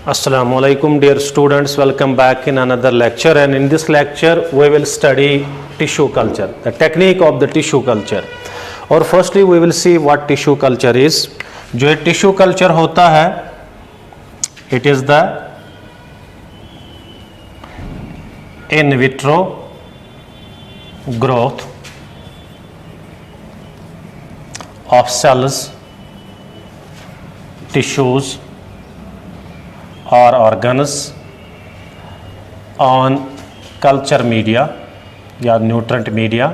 Assalamu alaikum dear students, welcome back in another lecture, and in this lecture we will study tissue culture, the technique of the tissue culture. और firstly we will see what tissue culture is. जो ये tissue culture होता है, it is the in vitro growth of cells, tissues or organs on culture media या nutrient media,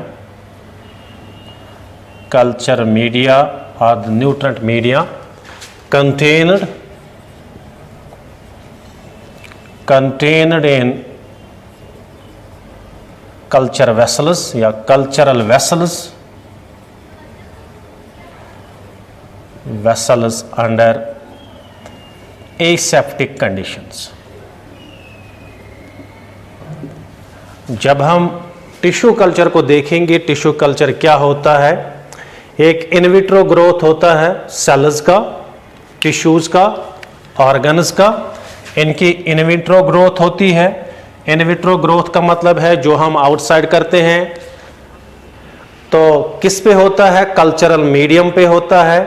culture media or the nutrient media contained in culture vessels या cultural vessels under aseptic conditions. जब हम tissue culture को देखेंगे, tissue culture क्या होता है? एक इन विट्रो ग्रोथ होता है सेल्स का, टिश्यूज का, ऑर्गन्स का. इनकी इन विट्रो ग्रोथ होती है. इन विट्रो ग्रोथ का मतलब है जो हम आउटसाइड करते हैं. तो किस पे होता है? कल्चरल मीडियम पे होता है,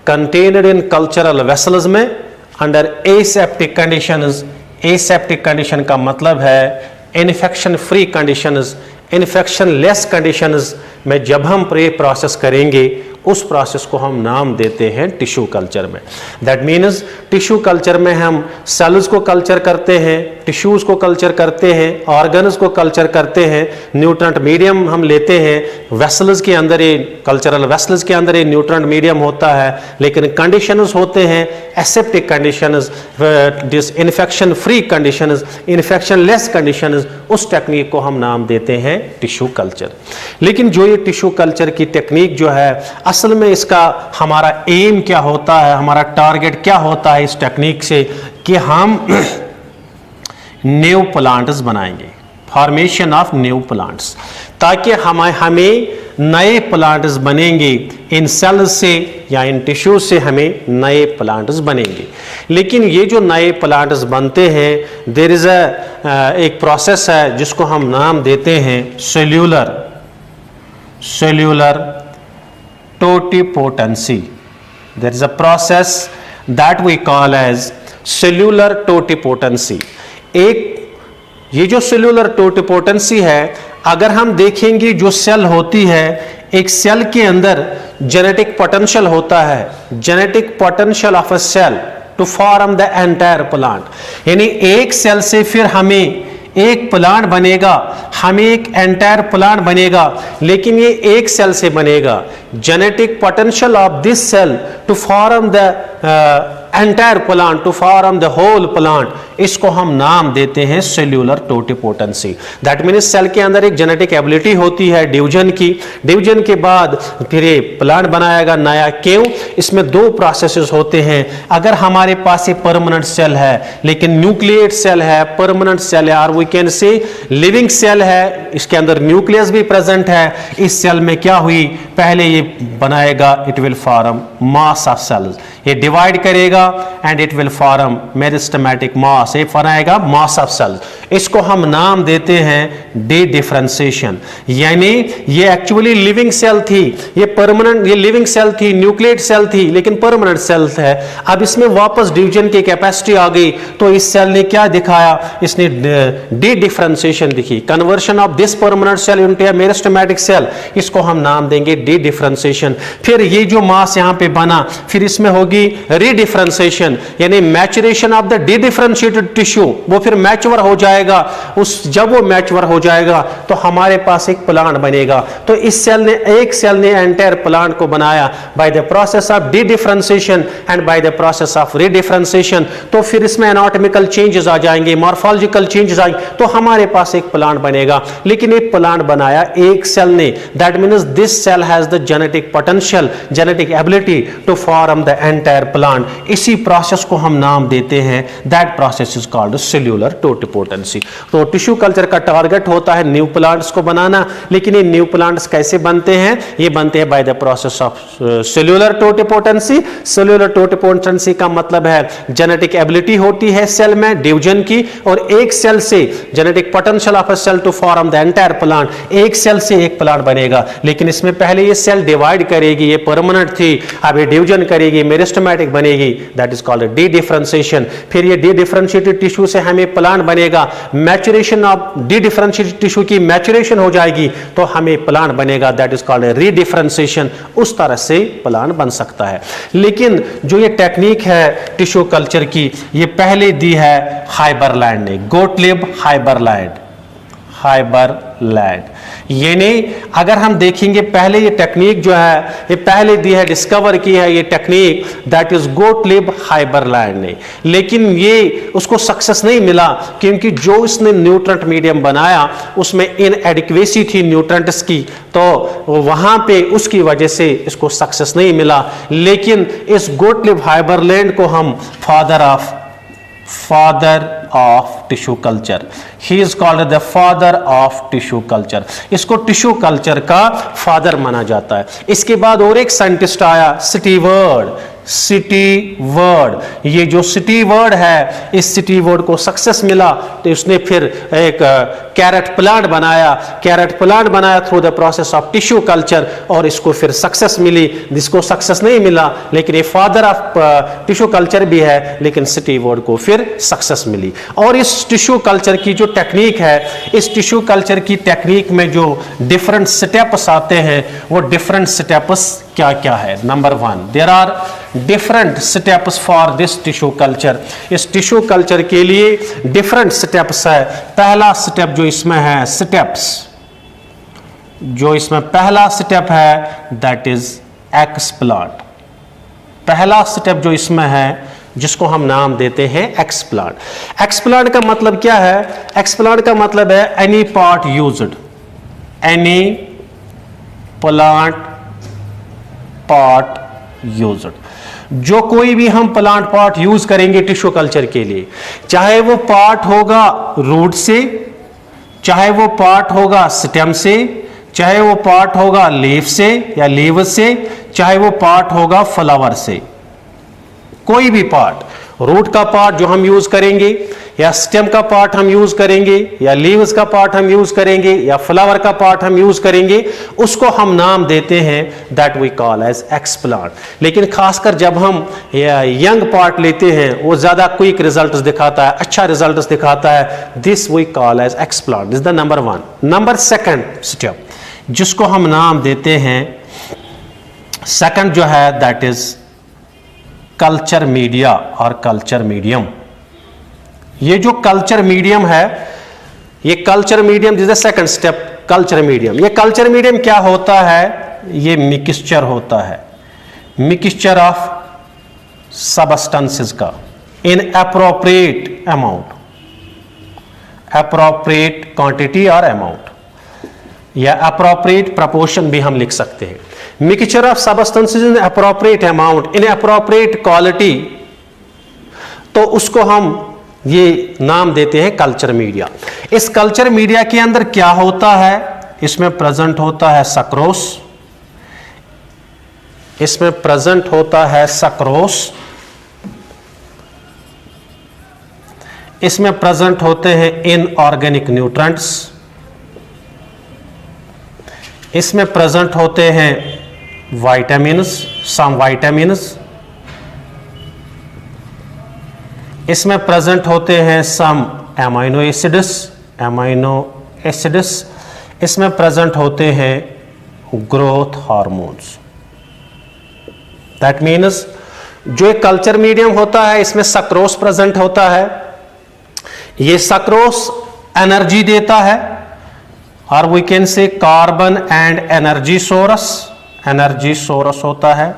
कंटेनड इन कल्चरल वेसल्स में under aseptic conditions. Aseptic condition का मतलब है infection free conditions, infection less conditions में जब हम प्रे प्रोसेस करेंगे उस प्रोसेस को हम नाम देते हैं टिश्यू कल्चर में. दैट मीन्स टिश्यू कल्चर में हम सेल्स को कल्चर करते हैं, टिश्यूज को कल्चर करते हैं, ऑर्गन्स को कल्चर करते हैं, न्यूट्रेंट मीडियम हम लेते हैं. वेसल्स के अंदर ये कल्चरल वेसल्स के अंदर ये न्यूट्रेंट मीडियम होता है, लेकिन कंडीशंस होते हैं aseptic conditions, this infection free conditions, infection less conditions. उस टेक्निक को हम नाम देते हैं टिश्यू कल्चर. लेकिन जो ये टिश्यू कल्चर की टेक्निक जो है, असल में इसका हमारा एम क्या होता है, हमारा टारगेट क्या होता है इस टेक्निक से, कि हम न्यू प्लांट्स बनाएंगे, फॉर्मेशन ऑफ न्यू प्लांट्स, ताकि हमें नए प्लांट्स बनेंगे. इन सेल्स से या इन टिश्यू से हमें नए प्लांट्स बनेंगे. लेकिन ये जो नए प्लांट्स बनते हैं, देयर इज एक प्रोसेस है जिसको हम नाम देते हैं cellular totipotency. there is a process that we call as cellular totipotency. एक ये जो सेल्यूलर टोटिपोटेंसी है, अगर हम देखेंगे जो सेल होती है, एक सेल के अंदर जेनेटिक पोटेंशियल होता है, genetic potential of a cell to form the entire plant. यानी एक सेल से फिर हमें एक प्लांट बनेगा, हमें एक एंटायर प्लांट बनेगा, लेकिन ये एक सेल से बनेगा. Genetic potential of this cell to form the entire plant, to form the whole plant, इसको हम नाम देते हैं cellular totipotency. That means cell के अंदर एक जेनेटिक एबिलिटी होती है डिवीजन की. डिवीजन के बाद फिर ये प्लांट बनाएगा नया. क्यों? इसमें दो प्रोसेसेस होते हैं. अगर हमारे पास ये परमानेंट सेल है, लेकिन न्यूक्लिएट सेल है, परमानेंट सेल है, और we can say living cell है, इसके अंदर न्यूक्लियस भी प्रेजेंट है. इस सेल में क्या हुई? पहले ये बनाएगा, it will form mass of cells. ये डिवाइड करेगा and it will form meristematic mass. ये बनाएगा मास ऑफ सेल्स. इसको हम नाम देते हैं डी डिफरेंशिएशन. यानी ये एक्चुअली लिविंग सेल थी, ये परमानेंट, ये लिविंग सेल थी, न्यूक्लिएट सेल थी, लेकिन परमानेंट सेल है. अब इसमें वापस डिवीजन की कैपेसिटी आ गई, तो इस सेल ने क्या दिखाया? इसने डी डिफरेंशिएशन दिखी, conversion of this permanent cell into a meristematic cell. इसको हम नाम देंगे डी डिफरेंशिएशन. फिर ये जो मास यहां पे बना, फिर इसमें होगी रीडिफरेंशिएशन, यानी maturation of the D differentiated tissue. वो फिर मैच्योर हो जाएगा. जब वो मैच्योर हो जाएगा तो हमारे पास एक प्लांट बनेगा. तो इस सेल ने, एक सेल ने एंटायर प्लांट को बनाया by the process of D differentiation and by the process of रीडिफरेंशिएशन. तो फिर इसमें एनाटॉमिकल चेंजेस आ जाएंगे, मॉर्फोलॉजिकल चेंजेस आएंगे, तो हमारे पास एक प्लांट बनेगा. लेकिन एक प्लांट बनाया एक सेल ने. That means this cell has the genetic potential, genetic ability to form the entire plant. इसी प्रोसेस को हम नाम देते हैं, that process is called cellular totipotency. Potency. तो टिश्यू कल्चर का टारगेट होता है न्यू प्लांट्स को बनाना, लेकिन ये न्यू प्लांट्स कैसे बनते हैं? ये बनते हैं by the process of cellular totipotency. Cellular totipotency का मतलब है जेनेटिक एबिलिटी होती है सेल में डिवीजन की, और एक सेल से genetic potential of a cell to form the entire plant, एक सेल से एक प्लांट बनेगा। लेकिन इसमें पहले ये सेल डिवाइड करेगी, ये परमानेंट थी, अब ये डिवीजन करेगी, मेरिस्टेमेटिक बनेगी, that is called D differentiation. फिर ये डी डिफरेंशिएटेड टिश्यू से हमें प्लांट बनेगा, maturation of D differentiated tissue की मैच्योरेशन हो जाएगी तो हमें प्लांट बनेगा, दैट इज कॉल्ड री डिफरेंशिएशन। उस तरह से प्लांट बन सकता है। लेकिन जो ये टेक्निक है टिश्यू कल्चर की, ये पहले दी है हाइबरलैंड ने, गोटलिब हाइबरलैंड, हाइबरलैंड। यानी अगर हम देखेंगे पहले ये टेक्निक जो है ये पहले दी है, डिस्कवर की है ये टेक्निक, दैट इज गोटलिब हाइबरलैंड ने। लेकिन ये उसको सक्सेस नहीं मिला क्योंकि जो इसने न्यूट्रेंट मीडियम बनाया उसमें इनएडिक्वेसी थी न्यूट्रेंट्स की, तो वहां पे उसकी वजह से इसको सक्सेस नहीं मिला। लेकिन इस गोटलिब हाइबरलैंड को हम father of tissue culture, he is called the father of tissue culture, इसको टिश्यू कल्चर का फादर माना जाता है। इसके बाद और एक साइंटिस्ट आया, स्टीवर्ड। ये जो स्टीवर्ड है, इस स्टीवर्ड को सक्सेस मिला तो उसने फिर एक कैरेट प्लांट बनाया, through the process of tissue culture, और इसको फिर सक्सेस मिली। जिसको सक्सेस नहीं मिला, लेकिन ये फादर ऑफ टिश्यू कल्चर भी है, लेकिन स्टीवर्ड को फिर सक्सेस मिली। और इस टिश्यू कल्चर की जो टेक्निक है, इस टिश्यू कल्चर की टेक्निक में जो डिफरेंट स्टेप्स आते हैं, वो डिफरेंट स्टेप्स क्या क्या है? Number 1, there are different steps for this tissue culture. इस टिश्यू कल्चर के लिए डिफरेंट स्टेप्स है। पहला स्टेप जो इसमें है, पहला स्टेप है दैट इज एक्सप्लांट। पहला स्टेप जो इसमें है जिसको हम नाम देते हैं एक्सप्लांट। एक्सप्लांट का मतलब क्या है? एक्सप्लांट का मतलब है any part used, any plant part used. जो कोई भी हम प्लांट पार्ट यूज करेंगे टिश्यू कल्चर के लिए, चाहे वो पार्ट होगा रूट से, चाहे वो पार्ट होगा स्टेम से, चाहे वो पार्ट होगा लीफ से या लीव्स से, चाहे वो पार्ट होगा फ्लावर से, कोई भी पार्ट, रूट का पार्ट जो हम यूज करेंगे, या स्टेम का पार्ट हम यूज करेंगे, या लीव्स का पार्ट हम यूज करेंगे, या फ्लावर का पार्ट हम यूज करेंगे, उसको हम नाम देते हैं that we call as explant. लेकिन खासकर जब हम यंग पार्ट लेते हैं, वो ज्यादा क्विक रिजल्ट्स दिखाता है, अच्छा रिजल्ट्स दिखाता है, this we call as explant. This is the number 1। Number 2 step जिसको हम नाम देते हैं, सेकंड जो है दैट इज कल्चर मीडिया और कल्चर मीडियम। ये जो कल्चर मीडियम है, ये culture medium this the second step, culture medium. ये कल्चर मीडियम क्या होता है? ये मिक्सचर होता है, मिक्सचर ऑफ सबस्टेंसेस का इन एप्रोप्रिएट अमाउंट, एप्रोप्रिएट क्वांटिटी और अमाउंट, या अप्रोप्रिएट प्रोपोर्शन भी हम लिख सकते हैं। Mixture of substances in appropriate amount, in appropriate quality, तो उसको हम ये नाम देते हैं कल्चर मीडिया। इस कल्चर मीडिया के अंदर क्या होता है? इसमें प्रेजेंट होता है सक्रोस, इसमें प्रेजेंट होता है सक्रोस, इसमें प्रेजेंट होते हैं इनऑर्गेनिक न्यूट्रेंट्स, इसमें प्रेजेंट होते हैं विटामिन्स, सम विटामिन्स, इसमें प्रेजेंट होते हैं सम एमिनो एसिड्स, इसमें प्रेजेंट होते हैं ग्रोथ हार्मोन्स। दैट मीन्स जो एक कल्चर मीडियम होता है, इसमें सक्रोस प्रेजेंट होता है। ये सक्रोस एनर्जी देता है, और we can say carbon and energy source होता है।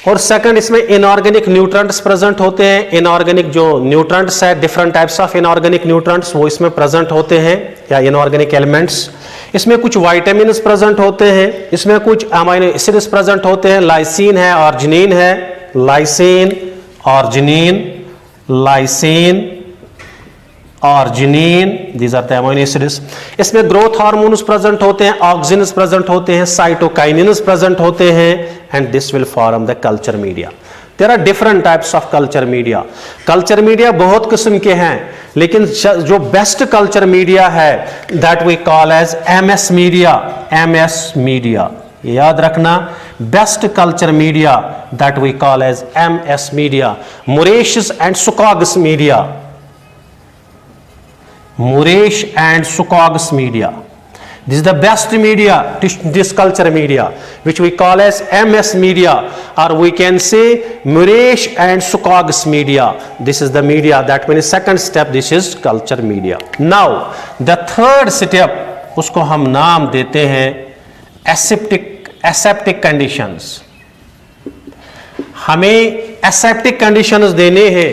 और सेकंड, इसमें इनऑर्गेनिक न्यूट्रेंट्स प्रेजेंट होते हैं। इनऑर्गेनिक जो न्यूट्रेंट्स है, different types of inorganic nutrients, वो इसमें प्रेजेंट होते हैं, या इनऑर्गेनिक एलिमेंट्स। इसमें कुछ विटामिन्स प्रेजेंट होते हैं, इसमें कुछ अमीनो एसिड्स प्रेजेंट होते हैं, लाइसिन है, आर्जिनिन है, lysine, arginine, lysine, arginine, these are the amino acids. इसमें ग्रोथ हार्मोन्स प्रेजेंट होते हैं, ऑक्सिन्स प्रेजेंट होते हैं, साइटोकाइनिन्स प्रेजेंट होते हैं, and this will form the culture media. There are different types of culture media. Culture media बहुत किस्म के हैं, लेकिन जो बेस्ट कल्चर मीडिया है that we call as MS media. MS media याद रखना, best culture media that we call as MS media. Murashige and Skoog's media, Muresh and Sukog's media. This is the best media, this culture media, which we call as MS media, or we can say Muresh and Sukog's media. This is the media. That means second step, this is culture media. Now, the third step, उसको हम नाम देते हैं aseptic conditions. हमें aseptic conditions देने हैं,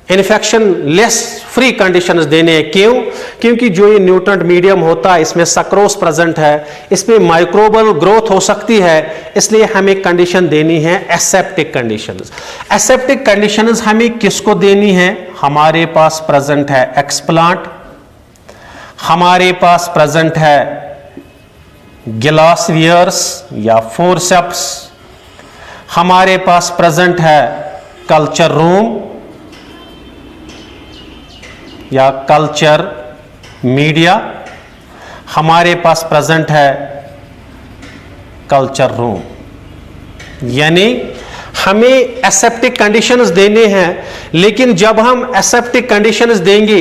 infection less free conditions देने हैं। क्यों? क्योंकि जो ये न्यूट्रेंट मीडियम होता है इसमें सक्रोज प्रेजेंट है, इसमें माइक्रोबल ग्रोथ हो सकती है, इसलिए हमें कंडीशन देनी है एसेप्टिक कंडीशंस। एसेप्टिक कंडीशंस हमें किसको देनी है? हमारे पास प्रेजेंट है एक्सप्लांट, हमारे पास प्रेजेंट है गिलासवियर्स या फोरसेप्स, हमारे पास प्रेजेंट है कल्चर रूम या कल्चर मीडिया, हमारे पास प्रेजेंट है कल्चर रूम। यानी हमें एसेप्टिक कंडीशंस देने हैं, लेकिन जब हम एसेप्टिक कंडीशंस देंगे,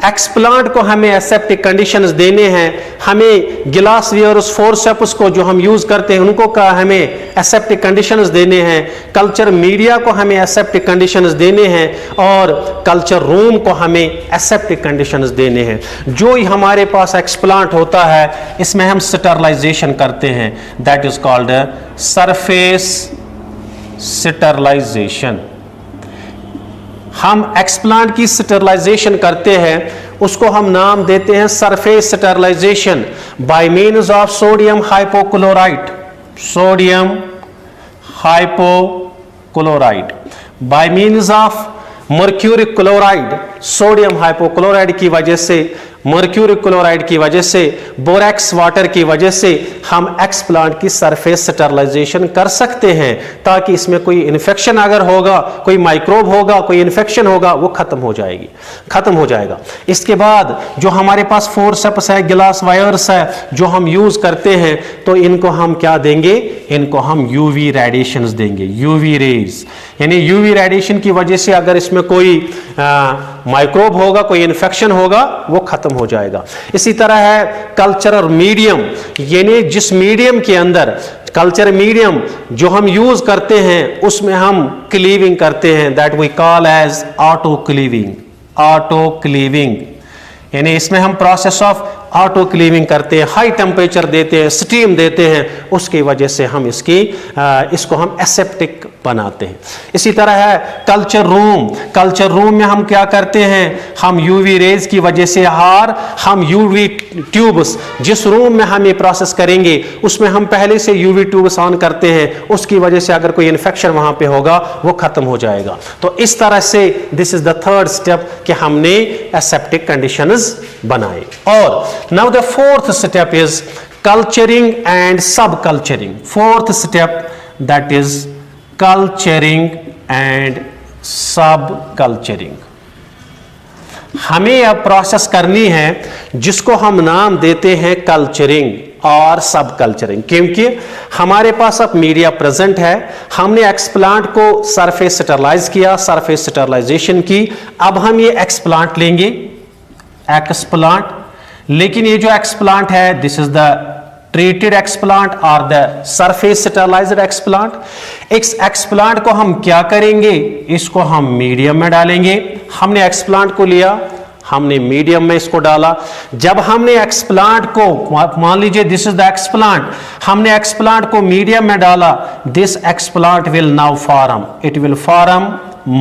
एक्सप्लांट को हमें एसेप्टिक कंडीशंस देने हैं, हमें गिलासवियर्स फोरसेप्स को जो हम यूज करते हैं उनको का हमें एसेप्टिक कंडीशंस देने हैं, कल्चर मीडिया को हमें एसेप्टिक कंडीशंस देने हैं, और कल्चर रूम को हमें एसेप्टिक कंडीशंस देने हैं। जो ही हमारे पास एक्सप्लांट होता है इसमें हम स्टरलाइजेशन करते हैं, that is called surface sterilization. हम एक्सप्लांट की स्टरलाइजेशन करते हैं, उसको हम नाम देते हैं surface sterilization by means of sodium hypochlorite. Sodium hypochlorite by means of mercuric chloride. Sodium hypochlorite की वजह से, मर्क्यूरिक क्लोराइड की वजह से, बोरेक्स वाटर की वजह से हम एक्सप्लांट की सरफेस स्टरलाइजेशन कर सकते हैं, ताकि इसमें कोई इन्फेक्शन अगर होगा, कोई माइक्रोब होगा, कोई इन्फेक्शन होगा, वो खत्म हो जाएगा। इसके बाद जो हमारे पास फोरसेप्स है, गिलास वायर्स है, जो हम यूज करते हैं, तो इनको हम क्या देंगे? इनको हम यूवी रेडिएशंस देंगे, यूवी रेज। यानी यूवी रेडिएशन की वजह से अगर इसमें कोई माइक्रोब होगा, कोई इन्फेक्शन होगा, वो खत्म हो जाएगा। इसी तरह है कल्चरल मीडियम, यानी जिस मीडियम के अंदर, कल्चर मीडियम जो हम यूज करते हैं उसमें हम क्लीविंग करते हैं, that we call as auto cleaving. Auto cleaving यानी इसमें हम प्रोसेस ऑफ ऑटो क्लीविंग करते हैं, हाई टेम्परेचर देते हैं, स्टीम देते हैं, उसकी वजह से हम इसको हम एसेप्टिक बनाते हैं। इसी तरह है कल्चर रूम। कल्चर रूम में हम क्या करते हैं? हम यूवी रेज की वजह से हम यूवी ट्यूब्स, जिस रूम में हम ये प्रोसेस करेंगे उसमें हम पहले से यूवी ट्यूब्स ऑन करते हैं, उसकी वजह से अगर कोई इन्फेक्शन वहां पे होगा वो खत्म हो जाएगा। तो इस तरह से this is the third step कि हमने एसेप्टिक कंडीशंस बनाए। और now the fourth step is culturing and subculturing. Fourth step, that is culturing and subculturing. हमें अब प्रोसेस करनी है जिसको हम नाम देते हैं कल्चरिंग और सब कल्चरिंग, क्योंकि हमारे पास अब मीडिया प्रेजेंट है, हमने एक्सप्लांट को सरफेस स्टरलाइज किया, सरफेस स्टरलाइजेशन की। अब हम ये एक्सप्लांट लेंगे, एक्सप्लांट, लेकिन ये जो एक्सप्लांट है this is the treated explant और द सरफेस स्टरलाइज्ड एक्सप्लांट। इस एक्सप्लांट को हम क्या करेंगे? इसको हम मीडियम में डालेंगे। हमने एक्सप्लांट को लिया, हमने मीडियम में इसको डाला। जब हमने एक्सप्लांट को, मान लीजिए दिस इज द एक्सप्लांट, हमने एक्सप्लांट को मीडियम में डाला, this explant will now form, it will form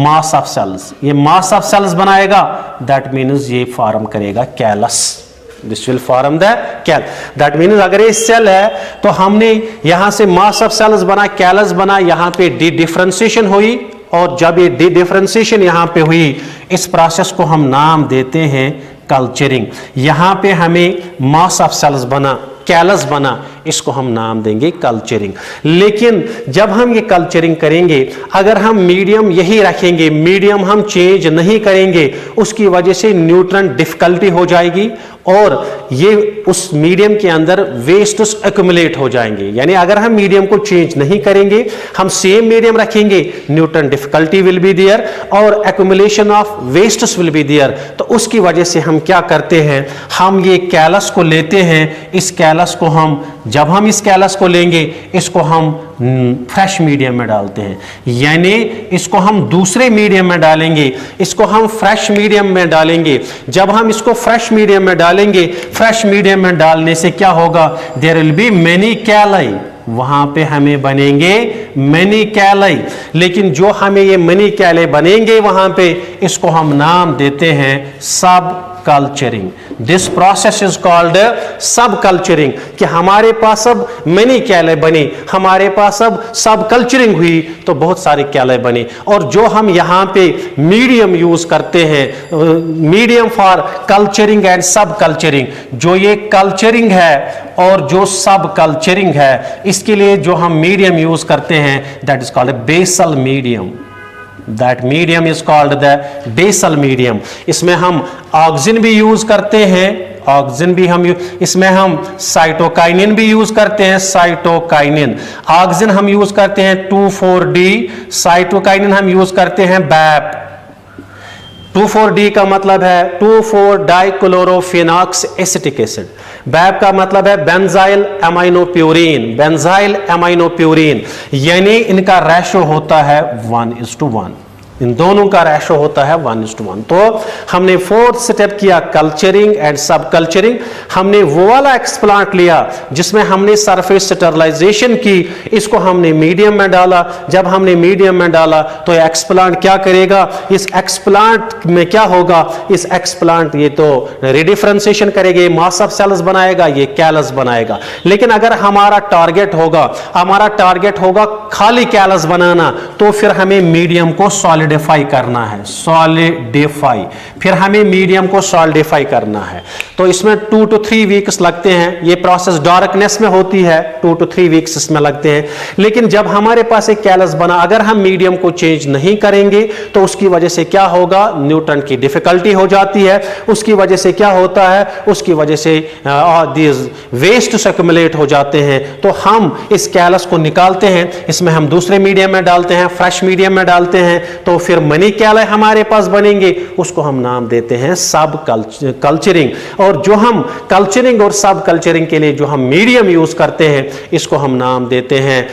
mass of cells. ये मास ऑफ सेल्स बनाएगा, दैट मीन्स ये फॉर्म करेगा callus. This will form the call, that means अगर ये सेल है तो हमने यहां से मास ऑफ सेल्स बना, कैलस बना, यहां पे डिफरेंशिएशन हुई और जब ये डिफरेंशिएशन यहाँ पे हुई, इस प्रोसेस को हम नाम देते हैं कल्चरिंग। यहाँ पे हमें मास ऑफ सेल्स बना, कैलस बना, इसको हम नाम देंगे कल्चरिंग। लेकिन जब हम ये कल्चरिंग करेंगे, अगर हम मीडियम यही रखेंगे, मीडियम हम चेंज नहीं करेंगे, उसकी वजह से न्यूट्रिएंट डिफिकल्टी हो जाएगी और ये उस मीडियम के अंदर वेस्ट्स एक्युमुलेट हो जाएंगे। यानी अगर हम मीडियम को चेंज नहीं करेंगे, हम सेम मीडियम रखेंगे, nutrient difficulty will be there और accumulation of wastes will be there. तो उसकी वजह से हम क्या करते हैं, हम ये कैलस को लेते हैं, इस कैलस को हम, जब हम इस कैलस को लेंगे, इसको हम फ्रेश मीडियम में डालते हैं, यानी इसको हम दूसरे मीडियम में डालेंगे, इसको हम फ्रेश मीडियम में डालेंगे। जब हम इसको फ्रेश मीडियम में डालेंगे, फ्रेश मीडियम में डालने से क्या होगा, देयर विल बी मेनी कैलाई, वहां पे हमें बनेंगे मेनी कैलाई। लेकिन जो हमें ये मेनी कैलाई बनेंगे वहां पे, इसको हम नाम देते हैं सब culturing. This process is called सब कल्चरिंग, कि हमारे पास अब मेनी कैले बनी, हमारे पास अब सब कल्चरिंग हुई तो बहुत सारे कैले बने। और जो हम यहाँ पे मीडियम यूज करते हैं, मीडियम फॉर कल्चरिंग एंड सब कल्चरिंग, जो ये कल्चरिंग है और जो सब कल्चरिंग है, इसके लिए जो हम मीडियम यूज करते हैं, that is called basal medium. That medium is called the basal medium। इसमें हम ऑक्सिन भी यूज करते हैं, ऑक्सिन भी हम इसमें हम साइटोकाइनिन भी यूज करते हैं, साइटोकाइनिन। ऑक्सिन हम यूज करते हैं 2,4-D, साइटोकाइनिन हम यूज करते हैं बैप। 2,4-D का मतलब है 2,4-डाइक्लोरोफेनॉक्स एसिटिक एसिड। बैप का मतलब है बेंजाइल एमाइनोप्यूरिन, बेंजाइल एमाइनोप्यूरिन, यानी इनका रेशो होता है 1:1। इन दोनों का रेशो होता है 1:1। तो हमने फोर्थ स्टेप किया कल्चरिंग एंड सब कल्चरिंग। हमने वो वाला एक्सप्लांट लिया जिसमें हमने सरफेस स्टरलाइजेशन की, इसको हमने मीडियम में डाला। जब हमने मीडियम में डाला तो एक्सप्लांट क्या करेगा, इस एक्सप्लांट में क्या होगा, इस एक्सप्लांट ये तो रिडिफरेंशिएशन करेगा, मास ऑफ सेल्स बनाएगा, ये कैलस बनाएगा। लेकिन अगर हमारा टारगेट होगा खाली कैलस बनाना, तो फिर हमें मीडियम को सॉलिडिफाई करना है, सॉलिडिफाई, फिर हमें मीडियम को सॉलिडिफाई करना है। तो इसमें 2 to 3 वीक्स लगते हैं। ये प्रोसेस डार्कनेस में होती है, 2 to 3 वीक्स इसमें लगते हैं। लेकिन जब हमारे पास एक कैलस बना, अगर हम मीडियम को चेंज नहीं करेंगे तो उसकी वजह से क्या होगा, न्यूट्रन की डिफिकल्टी हो जाती है। उसकी वजह से क्या होता है, उसकी वजह से वेस्ट एक्युमुलेट हो जाते हैं। तो हम इस कैलस को निकालते हैं, इसमें हम दूसरे मीडियम में डालते हैं, फ्रेश मीडियम में डालते हैं, तो फिर मनी कैले हमारे पास बनेंगे, उसको हम नाम देते हैं सब कल्चरिंग। और जो हम कल्चरिंग और सब कल्चरिंग के लिए जो हम मीडियम यूज करते हैं, इसको हम नाम देते हैं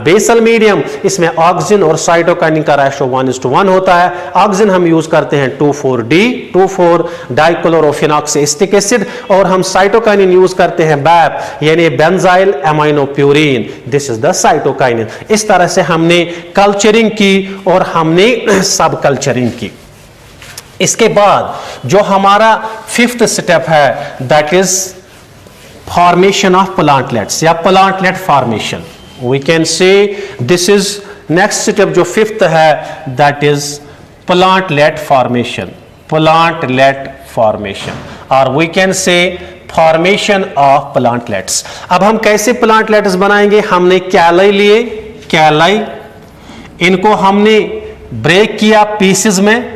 बेसल मीडियम। इसमें ऑक्सिन और साइटोकाइनिन का रेशो 1:1 होता है। ऑक्सिन हम यूज करते हैं 2,4-D, 2,4-डाइक्लोरोफेनॉक्स एसिटिक एसिड, और हम साइटोकाइनिन यूज करते हैं बैप, यानी benzyl aminopurine. This is the cytokinin. इस तरह से हमने कल्चरिंग की और हमने सब कल्चरिंग की। इसके बाद जो हमारा 5th स्टेप है, that is formation of plantlets या plantlet formation. We can say this is next step जो 5th है, that is plantlet formation, plantlet formation, और we can say formation of plantlets. अब हम कैसे प्लांटलेट्स बनाएंगे, हमने कैलाई लिए, कैलाई, इनको हमने ब्रेक किया पीसेस में,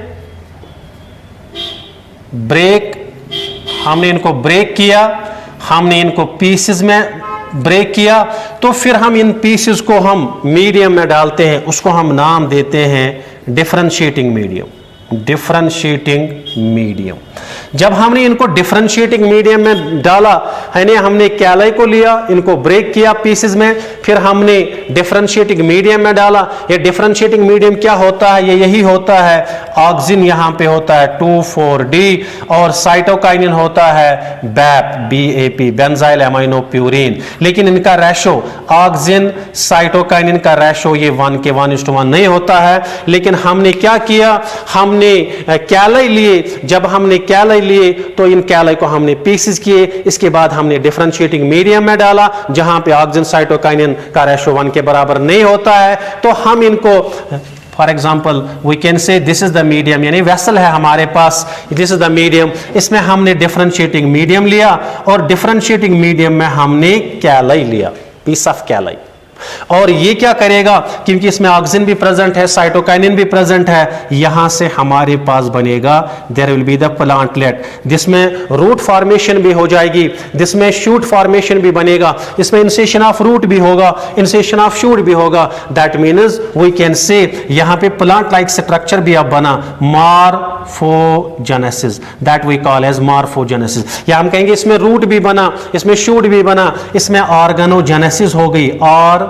हमने इनको ब्रेक किया, हमने इनको पीसेस में ब्रेक किया। तो फिर हम इन पीसेस को हम मीडियम में डालते हैं, उसको हम नाम देते हैं डिफरेंशिएटिंग मीडियम, डिफरेंशिएटिंग मीडियम। जब हमने इनको डिफरेंशिएटिंग मीडियम में डाला है ना, हमने कैलाई को लिया, इनको ब्रेक किया पीसेस में, फिर हमने डिफरेंशिएटिंग मीडियम में डाला। ये डिफरेंशिएटिंग मीडियम क्या होता है, ये यही होता है, ऑक्सिन यहां पे होता है 2,4-D और साइटोकाइनिन होता है बैप, BAP, बेंजाइल एमाइनोप्यूरिन। लेकिन इनका रेशो, ऑक्सिन साइटोकाइनिन का रेशो ये 1:1 नहीं होता है। लेकिन हमने क्या किया, हमने कैलाई लिए। जब हमने कैलाई लिए तो इन कैलाई को हमने पीसेस किए, इसके बाद हमने डिफरेंशिएटिंग मीडियम में डाला जहां पे ऑक्सिन साइटोकाइनिन का रेशो 1 के बराबर नहीं होता है। तो हम इनको for example we can say this is the medium, यानी वेसल है हमारे पास, दिस इज द मीडियम, इसमें हमने डिफरेंशिएटिंग मीडियम लिया और डिफरेंशिएटिंग मीडियम में हमने कैलाई लिया, पीस ऑफ कैलाई। और ये क्या करेगा, क्योंकि इसमें ऑक्सिन भी प्रेजेंट है, साइटोकाइनिन भी प्रेजेंट है, यहां से हमारे पास बनेगा there will be the plantlet, जिसमें रूट फॉर्मेशन भी हो जाएगी, जिसमें शूट फॉर्मेशन भी बनेगा, इसमें इंसेशन ऑफ रूट भी होगा, इंसेशन ऑफ शूट भी होगा। दैट मीन्स वी कैन से यहां पे प्लांट लाइक स्ट्रक्चर भी अब बना, morphogenesis, that we call as morphogenesis. या हम कहेंगे इसमें रूट भी बना, इसमें शूट भी बना, इसमें ऑर्गेनोजेनेसिस हो गई, ऑर्गेनोजेनेसिस।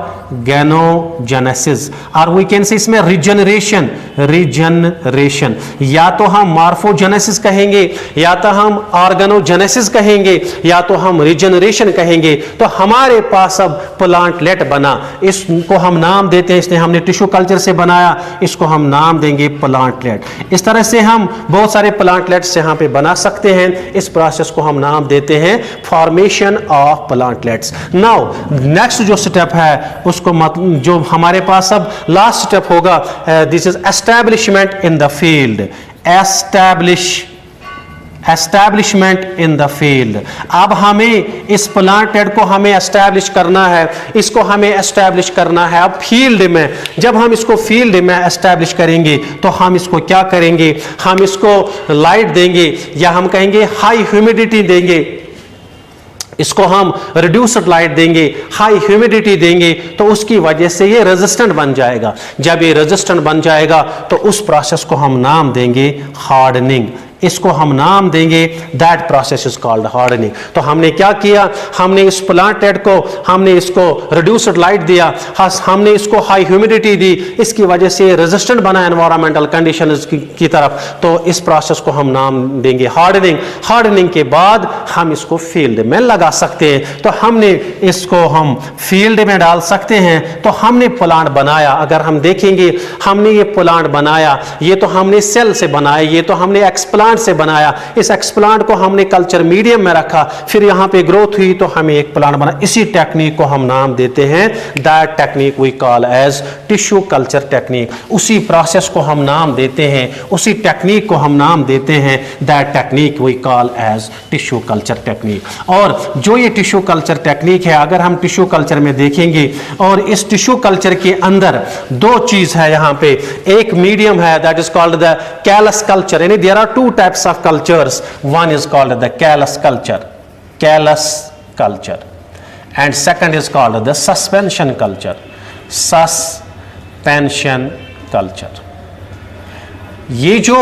और वी कैन से इसमें रिजनरेशन, रिजनरेशन, या तो हम मॉर्फोजेनेसिस कहेंगे, या तो हम ऑर्गेनोजेनेसिस कहेंगे, या तो हम रिजनरेशन कहेंगे। तो हमारे पास अब प्लांटलेट बना, इसको हम नाम देते हैं, इसने हमने टिश्यू कल्चर से बनाया, इसको हम नाम देंगे प्लांटलेट। इस तरह से हम बहुत सारे प्लांटलेट्स यहां पे बना सकते हैं। इस प्रोसेस को हम नाम देते हैं formation of plantlets. Now next जो स्टेप है उसको जो हमारे पास अब लास्ट स्टेप होगा, this is establishment in the field, establishment in the field. अब हमें इस प्लांटलेट को हमें एस्टैब्लिश करना है, इसको हमें एस्टैब्लिश करना है अब फील्ड में। जब हम इसको फील्ड में एस्टैब्लिश करेंगे तो हम इसको क्या करेंगे, हम इसको लाइट देंगे, या हम कहेंगे हाई ह्यूमिडिटी देंगे, इसको हम रिड्यूस्ड लाइट देंगे, हाई ह्यूमिडिटी देंगे, तो उसकी वजह से ये रेजिस्टेंट बन जाएगा। जब ये रेजिस्टेंट बन जाएगा तो उस प्रोसेस को हम नाम देंगे हार्डनिंग, इसको हम नाम देंगे, that process is called hardening. तो हमने क्या किया, हमने इस प्लांटलेट को, हमने इसको रिड्यूस्ड लाइट दिया, हमने इसको हाई ह्यूमिडिटी दी, इसकी वजह से रेजिस्टेंट बना एनवायरमेंटल कंडीशंस की तरफ, तो इस प्रोसेस को हम नाम देंगे हार्डनिंग। हार्डनिंग के बाद हम इसको फील्ड में लगा सकते हैं। तो हमने इसको हम फील्ड में डाल सकते हैं। तो हमने प्लांट बनाया, अगर हम देखेंगे हमने ये प्लांट बनाया, ये तो हमने सेल से बनाया, ये तो हमने एक्सप्लांट से बनाया, इस एक्सप्लांट को हमने कल्चर मीडियम में रखा, फिर यहां पे ग्रोथ हुई तो हमें एक प्लांट बना। इसी टेक्निक को हम नाम देते हैं, that technique we call as tissue culture technique. उसी प्रोसेस को हम नाम देते हैं, उसी टेक्निक को हम नाम देते हैं, that technique we call as tissue culture technique. और जो ये टिश्यू कल्चर टेक्निक है, अगर हम टिश्यू कल्चर में देखेंगे, और इस टिश्यू कल्चर के अंदर दो चीज है यहां पे, एक मीडियम है that is called the callus culture, यानी there are two types of cultures. One is called the callus culture, and second is called the suspension culture, suspension culture. ये जो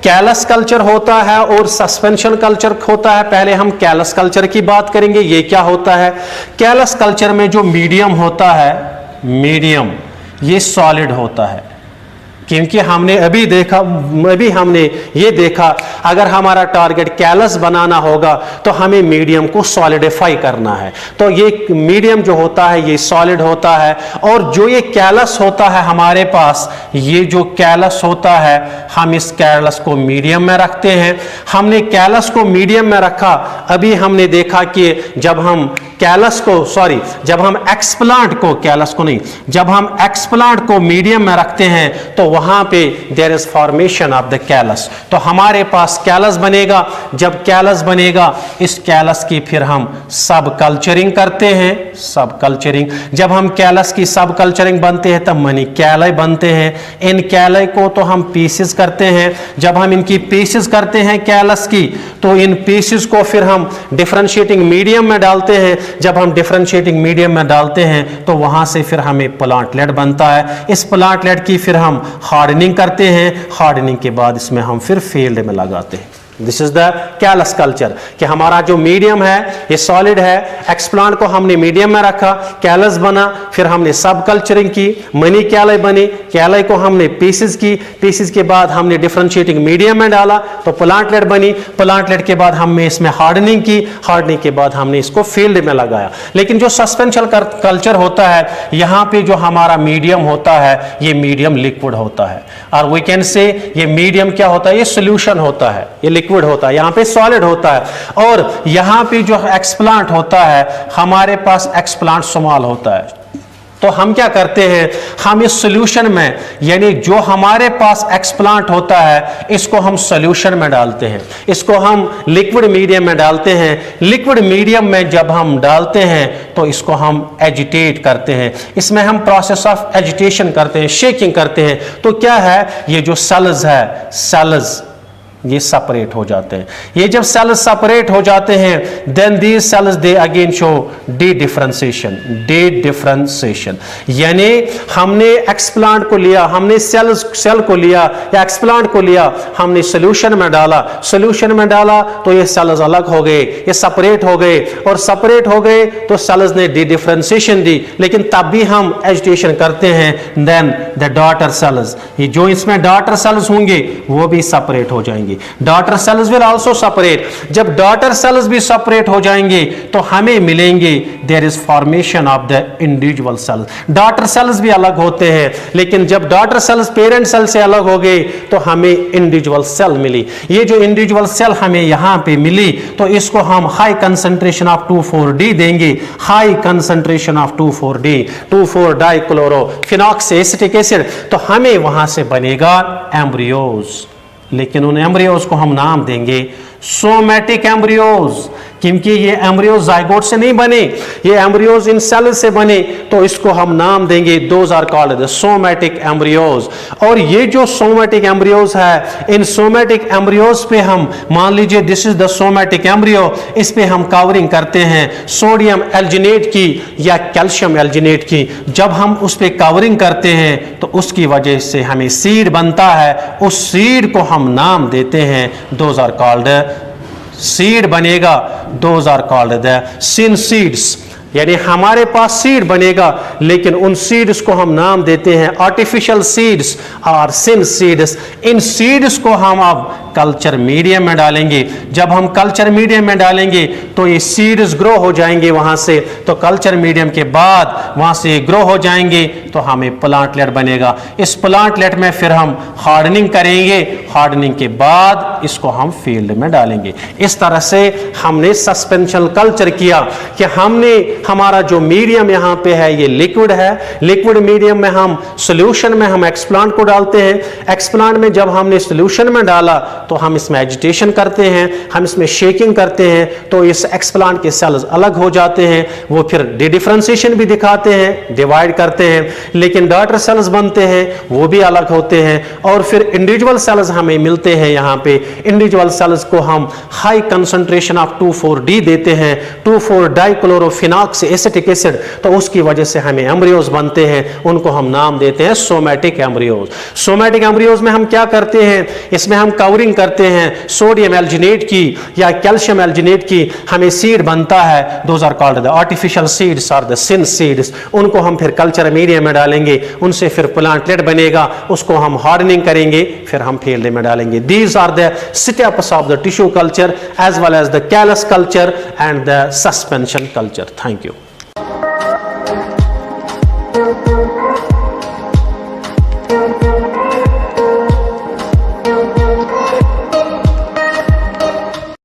कैलस कल्चर होता है और सस्पेंशन कल्चर होता है, पहले हम कैलस कल्चर की बात करेंगे। ये क्या होता है, कैलस कल्चर में जो मीडियम होता है, मीडियम ये सॉलिड होता है, क्योंकि हमने अभी हमने ये देखा, अगर हमारा टारगेट कैलस बनाना होगा तो हमें मीडियम को सॉलिडिफाई करना है। तो ये मीडियम जो होता है ये सॉलिड होता है, और जो ये कैलस होता है हमारे पास, ये जो कैलस होता है, हम इस कैलस को मीडियम में रखते हैं। हमने कैलस को मीडियम में रखा, अभी हमने देखा कि जब हम कैलस को, जब हम एक्सप्लांट को, कैलस को नहीं, जब हम एक्सप्लांट को मीडियम में रखते हैं तो वहां पे there is formation of the callus. तो हमारे पास कैलस बनेगा, जब कैलस बनेगा इस कैलस की फिर हम सब कल्चरिंग करते हैं, सब कल्चरिंग। जब हम कैलस की सब कल्चरिंग बनते हैं तब मनी कैलाई बनते हैं। इन कैलाई को तो हम पीसेस करते हैं, जब हम इनकी पीसेस करते हैं कैलस की, तो इन पीसेस को फिर हम डिफरेंशिएटिंग मीडियम में डालते हैं। जब हम डिफरेंशिएटिंग मीडियम में डालते हैं तो वहां से फिर हमें प्लांटलेट बनता है। इस प्लांटलेट की फिर हम हार्डनिंग करते हैं, हार्डनिंग के बाद इसमें हम फिर फील्ड में लगाते हैं। This is the callus culture, कि हमारा जो मीडियम है ये सॉलिड है, एक्सप्लांट को हमने मीडियम में रखा, कैलस बना, फिर हमने सब कल्चरिंग की, मनी कैलाई बनी, कैलाई को हमने पीसेस की, पीसेस के बाद हमने डिफरेंशिएटिंग मीडियम में डाला तो प्लांटलेट बनी, प्लांटलेट के बाद हमने इसमें हार्डनिंग की, हार्डनिंग के बाद हमने इसको फील्ड में लगाया। लेकिन जो सस्पेंशन कल्चर होता है, यहाँ पे जो हमारा मीडियम होता है ये मीडियम लिक्विड होता है, और वी कैन से ये मीडियम क्या होता है, ये सोल्यूशन होता है, ये लिक्विड होता है, यहां पे सॉलिड होता है। और यहां पे जो एक्सप्लांट होता है, हमारे पास एक्सप्लांट स्मॉल होता है, तो हम क्या करते हैं, हम इस सॉल्यूशन में, यानी जो हमारे पास एक्सप्लांट होता है, इसको हम सॉल्यूशन में डालते हैं, इसको हम लिक्विड मीडियम में डालते हैं। लिक्विड मीडियम में जब हम डालते हैं तो इसको हम एजिटेट करते हैं, इसमें हम प्रोसेस ऑफ एजिटेशन करते हैं, शेकिंग करते हैं। तो क्या है, ये जो सेल्स है, सेल्स ये सेपरेट हो जाते हैं। ये जब सेल्स सेपरेट हो जाते हैं, then these cells they again show dedifferentiation. यानी हमने एक्सप्लांट को लिया, हमने सेल को लिया या एक्सप्लांट को लिया, हमने सॉल्यूशन में डाला, सॉल्यूशन में डाला तो ये सेल्स अलग हो गए, ये सेपरेट हो गए, और सेपरेट हो गए तो सेल्स ने डी डिफरेंशिएशन दी, लेकिन तब भी हम एजिटेशन करते हैं। देन द डॉटर सेल्स, ये जो इसमें डॉटर सेल्स होंगे वो भी सेपरेट हो जाएंगे। Daughter cells will also separate. जब डॉटर सेल्स भी सेपरेट हो जाएंगे तो हमें मिलेंगे there is formation of the individual cells. Daughter cells भी अलग होते हैं, लेकिन जब डॉटर सेल्स पेरेंट सेल से अलग हो गए तो हमें इंडिविजुअल सेल मिली। ये जो इंडिविजुअल सेल हमें यहां पे मिली, तो इसको हम हाई कंसंट्रेशन ऑफ 2,4-D देंगे। हाई कंसंट्रेशन ऑफ 2,4-D, 2,4-डाइक्लोरोफिनॉक्स एसिटिक एसिड, तो हमें वहां से बनेगा एम्ब्रियोज। लेकिन उन एम्ब्रियोज को हम नाम देंगे सोमैटिक एम्ब्रियोज, क्योंकि ये एम्ब्रियोज जाइगोट से नहीं बने, ये एम्ब्रियोज इन सेल से बने, तो इसको हम नाम देंगे, those are called the somatic embryos. और ये जो सोमैटिक एम्ब्रियोज है, इन सोमैटिक एम्ब्रियोज पे हम, मान लीजिए this is the somatic embryo, इस पे हम कवरिंग करते हैं सोडियम एल्जिनेट की या कैल्शियम एल्जिनेट की। जब हम उस पे कवरिंग करते हैं तो उसकी वजह से हमें सीड बनता है, उस सीड को हम नाम देते हैं, दोज आर कॉल्ड सीड बनेगा, those are called the synseeds. यानी हमारे पास सीड बनेगा, लेकिन उन सीड्स को हम नाम देते हैं आर्टिफिशियल सीड्स और सिन सीड्स। इन सीड्स को हम अब कल्चर मीडियम में डालेंगे। जब हम कल्चर मीडियम में डालेंगे तो ये सीड्स ग्रो हो जाएंगे वहां से, तो कल्चर मीडियम के बाद वहां से ग्रो हो जाएंगे तो हमें प्लांटलेट बनेगा। इस प्लांटलेट में फिर हम हार्डनिंग करेंगे, हार्डनिंग के बाद इसको हम फील्ड में डालेंगे। इस तरह से हमने सस्पेंशन कल्चर किया कि हमने, हमारा जो मीडियम यहाँ पे है ये लिक्विड है, लिक्विड मीडियम में हम सॉल्यूशन में हम एक्सप्लांट को डालते हैं। एक्सप्लांट में जब हमने सॉल्यूशन में डाला तो हम इसमें एजिटेशन करते हैं, हम इसमें शेकिंग करते हैं, तो इस एक्सप्लांट के सेल्स अलग हो जाते हैं, वो फिर डिफरेंशिएशन भी दिखाते हैं, डिवाइड करते हैं, लेकिन डॉटर सेल्स बनते हैं वो भी अलग होते हैं। और फिर इंडिविजुअल सेल्स हमें मिलते हैं यहाँ पे। इंडिविजुअल सेल्स को हम हाई कंसंट्रेशन ऑफ 2,4-D देते हैं, 2,4-डाइक्लोरोफिनॉक्स एसिटिक एसिड, तो उसकी वजह से हमें एम्ब्रियोज बनते हैं, उनको हम नाम देते हैं सोमैटिक एम्ब्रियोज। सोमैटिक एम्ब्रियोज में हम क्या करते हैं, इसमें हम कवरिंग करते हैं सोडियम एल्जिनेट की या कैल्शियम एल्जिनेट की, हमें सीड बनता है, those are called the artificial seeds और द सिन सीड्स। उनको हम फिर कल्चर मीडियम में डालेंगे, उनसे फिर प्लांटलेट बनेगा, उसको हम हार्डनिंग करेंगे, फिर हम फील्ड में डालेंगे। These are the steps of the tissue culture as well as the callus culture and the suspension culture. Thank you.